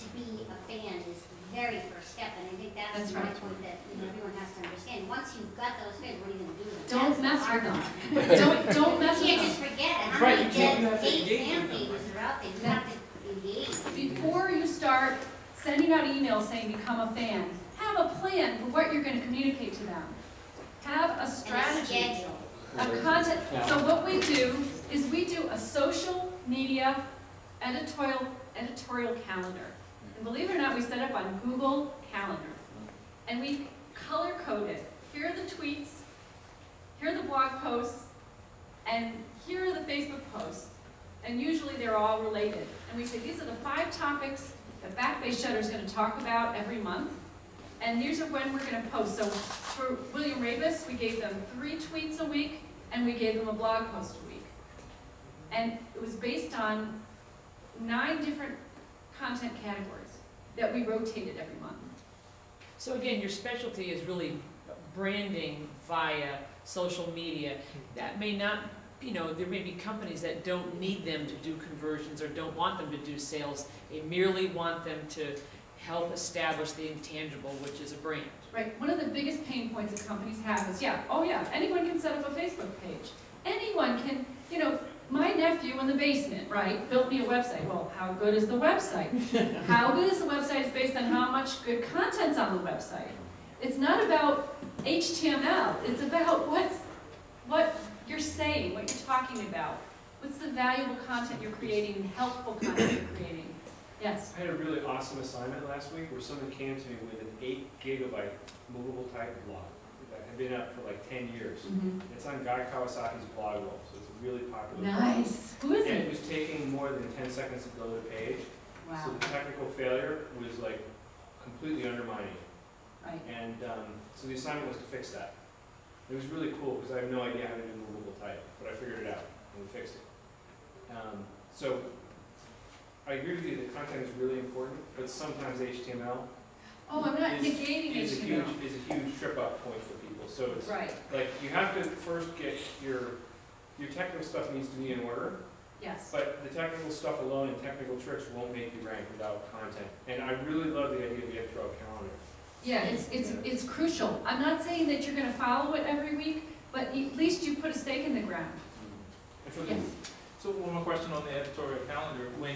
to be a fan is the very first step, and I think that's my point that everyone has to understand. Once you've got those fans, what are you going to do with them? Don't mess with them. Don't mess with them. You can't just forget it. How many dead fan pages are out there? You have to engage. Before you start sending out emails saying become a fan, have a plan for what you're going to communicate to them. Have a strategy. A content. So what we do is we do a social media editorial calendar. And believe it or not, we set up on Google Calendar. And we color code it. Here are the tweets, here are the blog posts, and here are the Facebook posts. And usually they're all related. And we say these are the 5 topics that Backbase Shutter is going to talk about every month. And these are when we're going to post. So for William Rabus, we gave them 3 tweets a week, and we gave them a blog post a week. And it was based on 9 different content categories that we rotated every month. So again, your specialty is really branding via social media. That may not, there may be companies that don't need them to do conversions or don't want them to do sales. They merely want them to help establish the intangible, which is a brand. Right. One of the biggest pain points that companies have is, anyone can set up a Facebook page. Anyone can, my nephew in the basement, right, built me a website. Well, how good is the website? How good is the website is based on how much good content's on the website. It's not about HTML. It's about what you're saying, what you're talking about. What's the valuable content you're creating, helpful content you're creating. Yes? I had a really awesome assignment last week where someone came to me with an 8-gigabyte movable type blog that had been up for like 10 years. It's on Guy Kawasaki's blog roll, so it's a really popular blog. Nice. Who is it? And it was taking more than 10 seconds to build a page. Wow. So the technical failure was like completely undermining it. Right. And so the assignment was to fix that. It was really cool because I have no idea how to do movable type, but I figured it out and we fixed it. So I agree with you that content is really important, but sometimes HTML I'm not negating is HTML. a huge trip-up point for people. So it's right. like you have to first get your technical stuff needs to be in order. Yes. But the technical stuff alone and technical tricks won't make you rank without content. And I really love the idea of the editorial calendar. Yeah, it's crucial. I'm not saying that you're going to follow it every week, but at least you put a stake in the ground. Yes. So one more question on the editorial calendar. When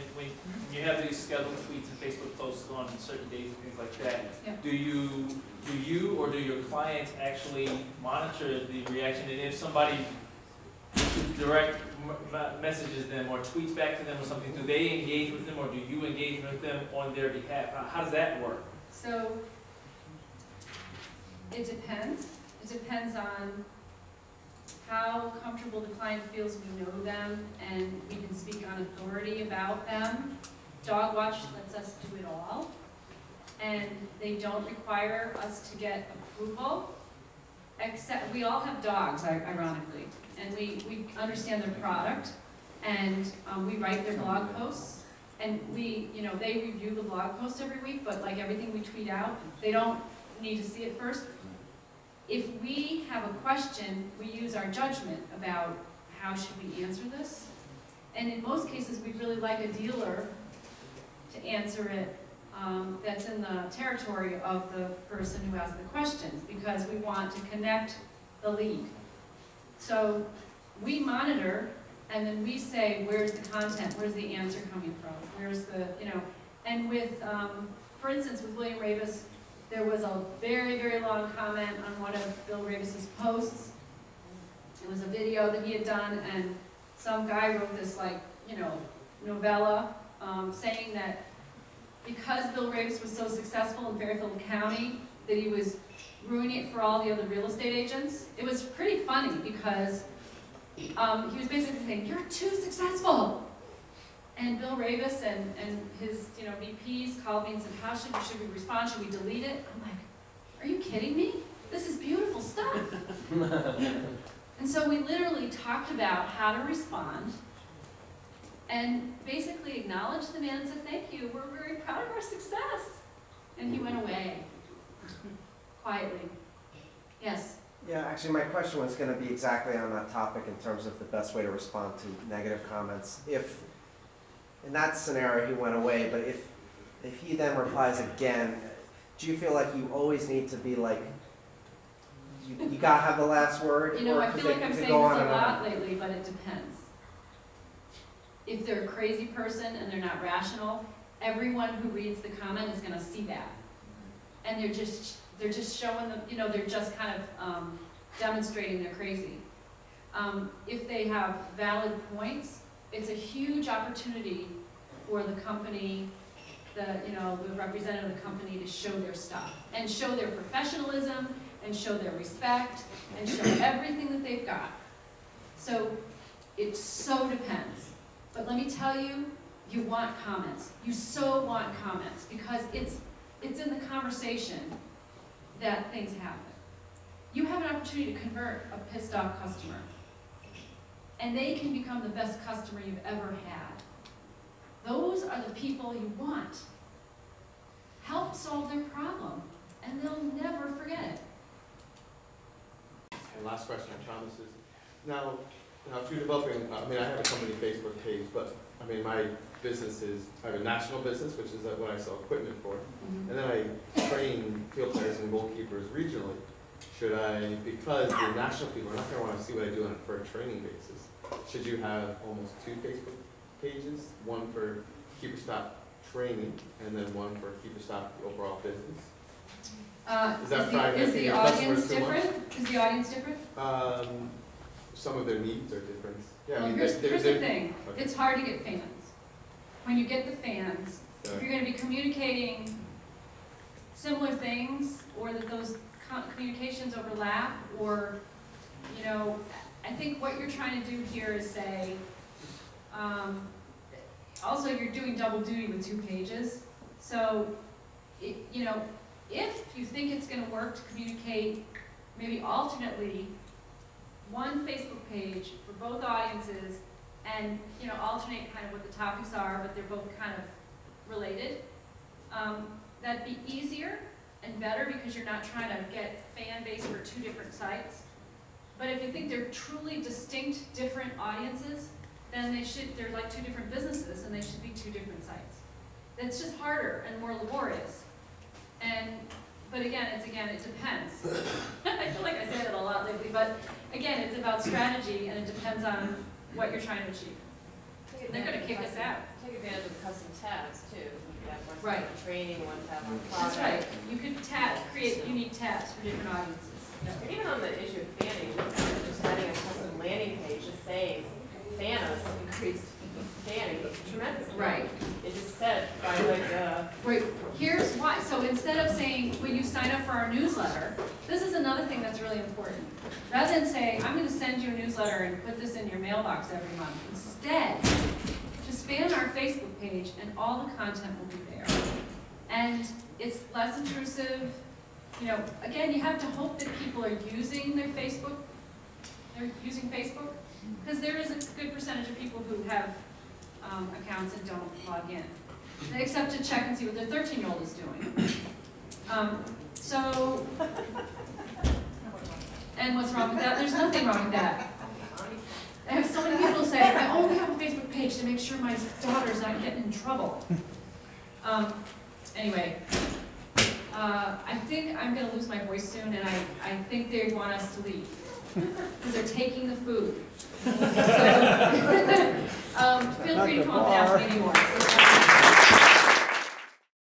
you have these scheduled tweets and Facebook posts on certain days and things like that, do you or do your clients actually monitor the reaction? And if somebody direct messages them or tweets back to them or something, do they engage with them or do you engage with them on their behalf? How does that work? So it depends. It depends on how comfortable the client feels we know them and we can speak on authority about them. Dog Watch lets us do it all. And they don't require us to get approval, except we all have dogs, ironically. And we understand their product and we write their blog posts. And they review the blog post every week, but like everything we tweet out, they don't need to see it first. If we have a question, we use our judgment about how should we answer this. And in most cases, we'd really like a dealer to answer it that's in the territory of the person who asked the questions, because we want to connect the lead. So we monitor, and then we say, where's the content? Where's the answer coming from? Where's the, and with, for instance, with William Rabus, there was a very, very long comment on one of Bill Rabus's posts. It was a video that he had done, and some guy wrote this, novella saying that because Bill Rabus was so successful in Fairfield County, that he was ruining it for all the other real estate agents. It was pretty funny because he was basically saying, "You're too successful." And Bill Rabus and his VPs called me and said, "How should we respond? Should we delete it?" I'm like, "Are you kidding me? This is beautiful stuff." And so we literally talked about how to respond and basically acknowledged the man and said, "Thank you, we're very proud of our success." And he went away quietly. Yes? Yeah, actually my question was going to be exactly on that topic in terms of the best way to respond to negative comments. If in that scenario he went away, but if if he then replies again, do you feel like you always need to be like, you gotta have the last word? You know, or I could feel they- like I'm could they saying go this on a and on? lot lately, but it depends. If they're a crazy person and they're not rational, everyone who reads the comment is gonna see that. And they're just showing them, you know, they're just kind of demonstrating they're crazy. If they have valid points, it's a huge opportunity for the company, the representative of the company to show their stuff and show their professionalism and show their respect and show everything that they've got. So it so depends. But let me tell you, you want comments. You so want comments because it's in the conversation that things happen. You have an opportunity to convert a pissed off customer. And they can become the best customer you've ever had. Those are the people you want. Help solve their problem, and they'll never forget it. And last question, I promise is, now if you're developing, I mean, I have a company Facebook page, but I mean, my business is, I have a national business, which is what I sell equipment for, and then I train field players and goalkeepers regionally. Should I, because the national people are not going to want to see what I do for a training basis, should you have almost 2 Facebook pages, one for Keeper Stop training, and then one for Keeper Stop the overall business? Is that fine? Is the audience different? Is the audience different? Some of their needs are different. Yeah, I Well, mean, here's the they're- thing, okay. it's hard to get fans. When you get the fans, if Yeah. you're gonna be communicating similar things, or that those communications overlap, or, you know, I think what you're trying to do here is say, also you're doing double duty with 2 pages, so, you know, if you think it's gonna work to communicate maybe alternately, one Facebook page for both audiences, and, you know, alternate kind of what the topics are, but they're both kind of related, that'd be easier and better because you're not trying to get fan base for 2 different sites. But if you think they're truly distinct, different audiences, then they're like 2 different businesses and they should be 2 different sites. It's just harder and more laborious. But again, it depends. I feel like I say that a lot lately, but again, it's about strategy and it depends on what you're trying to achieve. They're gonna kick us out. Take advantage of custom tabs too. You could have one tab Right. on training, one tab on product. That's right. You could create unique tabs for different audiences. And even on the issue of fanning, just adding a custom landing page just saying Thanos increased fanning tremendously. Right. It just said by like Right, here's why. So instead of saying, when you sign up for our newsletter, this is another thing that's really important. Rather than say, I'm gonna send you a newsletter and put this in your mailbox every month, instead, just span our Facebook page and all the content will be there. And it's less intrusive. You know, again, you have to hope that people are using their Facebook. They're using Facebook, because there is a good percentage of people who have accounts and don't log in. Except to check and see what their 13-year-old is doing. And what's wrong with that? There's nothing wrong with that. I have so many people say, I only have a Facebook page to make sure my daughter's not getting in trouble. Anyway, I think I'm going to lose my voice soon, and I think they want us to leave. Because they're taking the food. So, feel free to come up and ask me anymore.